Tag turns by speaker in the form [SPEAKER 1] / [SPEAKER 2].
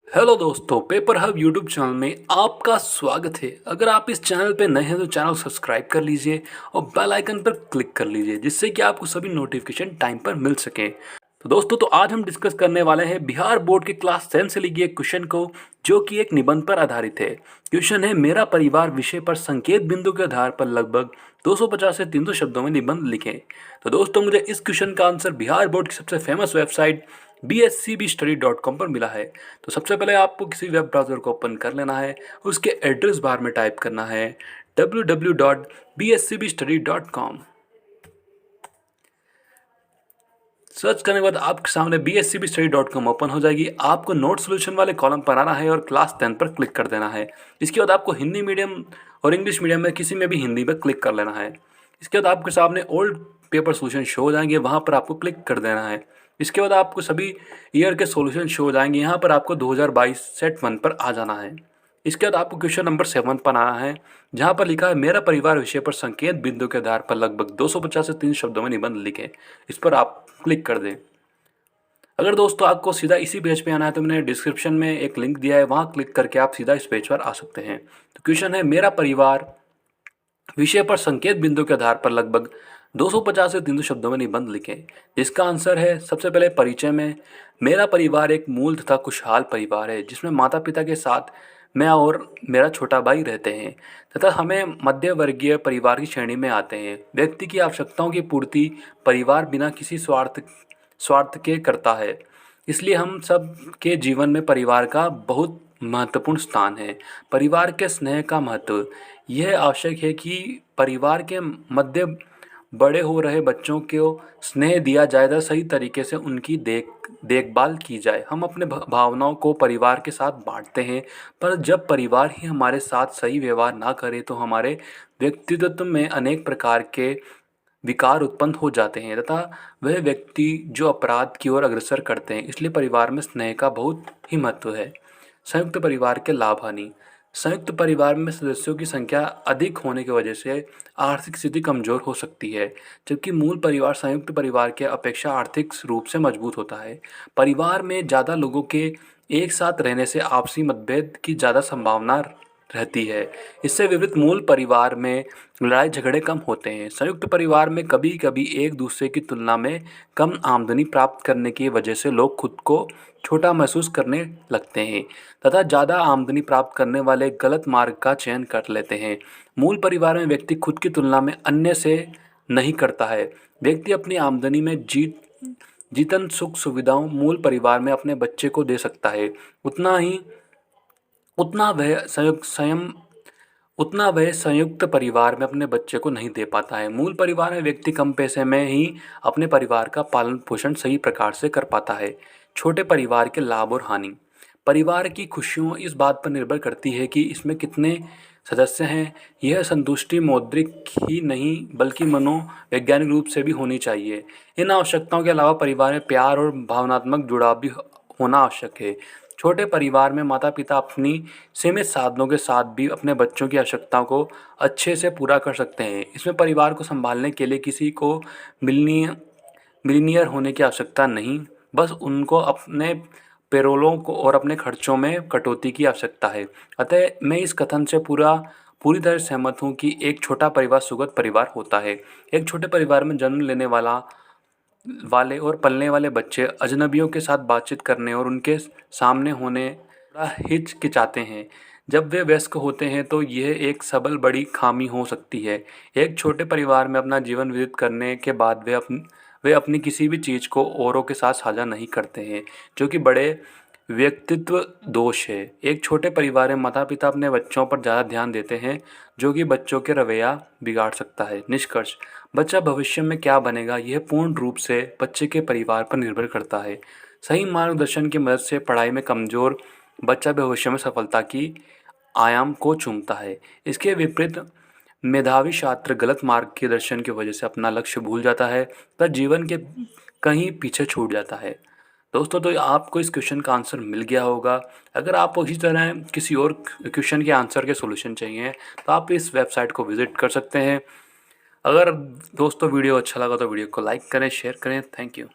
[SPEAKER 1] Hello दोस्तों, paper hub YouTube channel में आपका स्वागत है। अगर आप इस चैनल पे नए हैं तो चैनल सब्सक्राइब कर लीजिए और बेल आइकन पर क्लिक कर लीजिए, जिससे कि आपको सभी नोटिफिकेशन टाइम पर मिल सके। तो दोस्तों, आज हम डिस्कस करने वाले हैं बिहार बोर्ड के क्लास 10 से लिए क्वेश्चन को, जो कि एक निबंध पर आधारित है। क्वेश्चन है, मेरा परिवार विषय पर संकेत बिंदु के आधार पर लगभग 250 से 300 शब्दों में निबंध लिखें। तो दोस्तों, मुझे इस क्वेश्चन का आंसर बिहार बोर्ड की सबसे फेमस वेबसाइट bscbstudy.com पर मिला है। तो सबसे पहले आपको किसी वेब ब्राउज़र को ओपन कर लेना है, उसके एड्रेस बार में टाइप करना है www.bscbstudy.com। सर्च करने के बाद आपके सामने bscbstudy.com ओपन हो जाएगी। आपको नोट सोल्यूशन वाले कॉलम पर आना है और क्लास 10 पर क्लिक कर देना है। इसके बाद आपको हिंदी मीडियम और इंग्लिश मीडियम में किसी में भी हिंदी पर क्लिक कर लेना है। इसके बाद आपके सामने ओल्ड पेपर सोल्यूशन शो हो जाएंगे, वहाँ पर आपको क्लिक कर देना है। इसके बाद आपको सभी ईयर के सॉल्यूशन शो हो जाएंगे, यहाँ पर आपको 2022 सेट 1 पर आ जाना है। इसके बाद आपको क्वेश्चन नंबर 7 पर आना है, जहाँ पर लिखा है मेरा परिवार विषय पर संकेत बिंदु के आधार पर लगभग 250 से 300 शब्दों में निबंध लिखें। इस पर आप क्लिक कर दें। अगर दोस्तों आपको सीधा इसी पेज पे आना है तो मैंने डिस्क्रिप्शन में एक लिंक दिया है, वहाँ क्लिक करके आप सीधा इस पेज पर आ सकते हैं। तो क्वेश्चन है, मेरा परिवार विषय पर संकेत बिंदु के आधार पर लगभग 250 से 300 शब्दों में निबंध लिखें। इसका आंसर है, सबसे पहले परिचय में, मेरा परिवार एक मूल तथा खुशहाल परिवार है जिसमें माता पिता के साथ मैं और मेरा छोटा भाई रहते हैं तथा हमें मध्य वर्गीय परिवार की श्रेणी में आते हैं। व्यक्ति की आवश्यकताओं की पूर्ति परिवार बिना किसी स्वार्थ के करता है, इसलिए हम सब के जीवन में परिवार का बहुत महत्वपूर्ण स्थान है। परिवार के स्नेह का महत्व, यह आवश्यक है कि परिवार के मध्य बड़े हो रहे बच्चों को स्नेह दिया जाए तथा सही तरीके से उनकी देखभाल की जाए। हम अपने भावनाओं को परिवार के साथ बांटते हैं, पर जब परिवार ही हमारे साथ सही व्यवहार ना करे तो हमारे व्यक्तित्व में अनेक प्रकार के विकार उत्पन्न हो जाते हैं तथा वह व्यक्ति जो अपराध की ओर अग्रसर करते हैं। इसलिए परिवार में स्नेह का बहुत ही महत्व है। संयुक्त परिवार के लाभ हानि, संयुक्त परिवार में सदस्यों की संख्या अधिक होने की वजह से आर्थिक स्थिति कमजोर हो सकती है, जबकि मूल परिवार संयुक्त परिवार के अपेक्षा आर्थिक रूप से मजबूत होता है। परिवार में ज़्यादा लोगों के एक साथ रहने से आपसी मतभेद की ज़्यादा संभावना रहती है। इससे विपरीत मूल परिवार में लड़ाई झगड़े कम होते हैं। संयुक्त परिवार में कभी कभी एक दूसरे की तुलना में कम आमदनी प्राप्त करने की वजह से लोग खुद को छोटा महसूस करने लगते हैं तथा ज़्यादा आमदनी प्राप्त करने वाले गलत मार्ग का चयन कर लेते हैं। मूल परिवार में व्यक्ति खुद की तुलना में अन्य से नहीं करता है। व्यक्ति अपनी आमदनी में जीतन सुख सुविधाओं मूल परिवार में अपने बच्चे को दे सकता है, उतना वह संयुक्त परिवार में अपने बच्चे को नहीं दे पाता है। मूल परिवार में व्यक्ति कम पैसे में ही अपने परिवार का पालन पोषण सही प्रकार से कर पाता है। छोटे परिवार के लाभ और हानि, परिवार की खुशियों इस बात पर निर्भर करती है कि इसमें कितने सदस्य हैं। यह संतुष्टि मौद्रिक ही नहीं बल्कि मनोवैज्ञानिक रूप से भी होनी चाहिए। इन आवश्यकताओं के अलावा परिवार में प्यार और भावनात्मक जुड़ाव भी होना आवश्यक है। छोटे परिवार में माता पिता अपनी सीमित साधनों के साथ भी अपने बच्चों की आवश्यकताओं को अच्छे से पूरा कर सकते हैं। इसमें परिवार को संभालने के लिए किसी को मिलीनियर होने की आवश्यकता नहीं, बस उनको अपने पेरोलों को और अपने खर्चों में कटौती की आवश्यकता है। अतः मैं इस कथन से पूरी तरह सहमत हूँ कि एक छोटा परिवार सुखद परिवार होता है। एक छोटे परिवार में जन्म लेने वाले और पलने वाले बच्चे अजनबियों के साथ बातचीत करने और उनके सामने होने थोड़ा हिचकिचाते हैं। जब वे वयस्क होते हैं तो यह एक सबल बड़ी खामी हो सकती है। एक छोटे परिवार में अपना जीवन व्यतीत करने के बाद वे अपनी किसी भी चीज़ को औरों के साथ साझा नहीं करते हैं, जो कि बड़े व्यक्तित्व दोष है। एक छोटे परिवार में माता पिता अपने बच्चों पर ज़्यादा ध्यान देते हैं, जो कि बच्चों के रवैया बिगाड़ सकता है। निष्कर्ष, बच्चा भविष्य में क्या बनेगा यह पूर्ण रूप से बच्चे के परिवार पर निर्भर करता है। सही मार्गदर्शन की मदद से पढ़ाई में कमज़ोर बच्चा भविष्य में सफलता की आयाम को चूमता है। इसके विपरीत मेधावी छात्र गलत मार्ग के दर्शन की वजह से अपना लक्ष्य भूल जाता है तथा जीवन के कहीं पीछे छूट जाता है। दोस्तों, तो आपको इस क्वेश्चन का आंसर मिल गया होगा। अगर आपको इसी तरह किसी और क्वेश्चन के आंसर के सॉल्यूशन चाहिए तो आप इस वेबसाइट को विजिट कर सकते हैं। अगर दोस्तों वीडियो अच्छा लगा तो वीडियो को लाइक करें, शेयर करें। Thank you.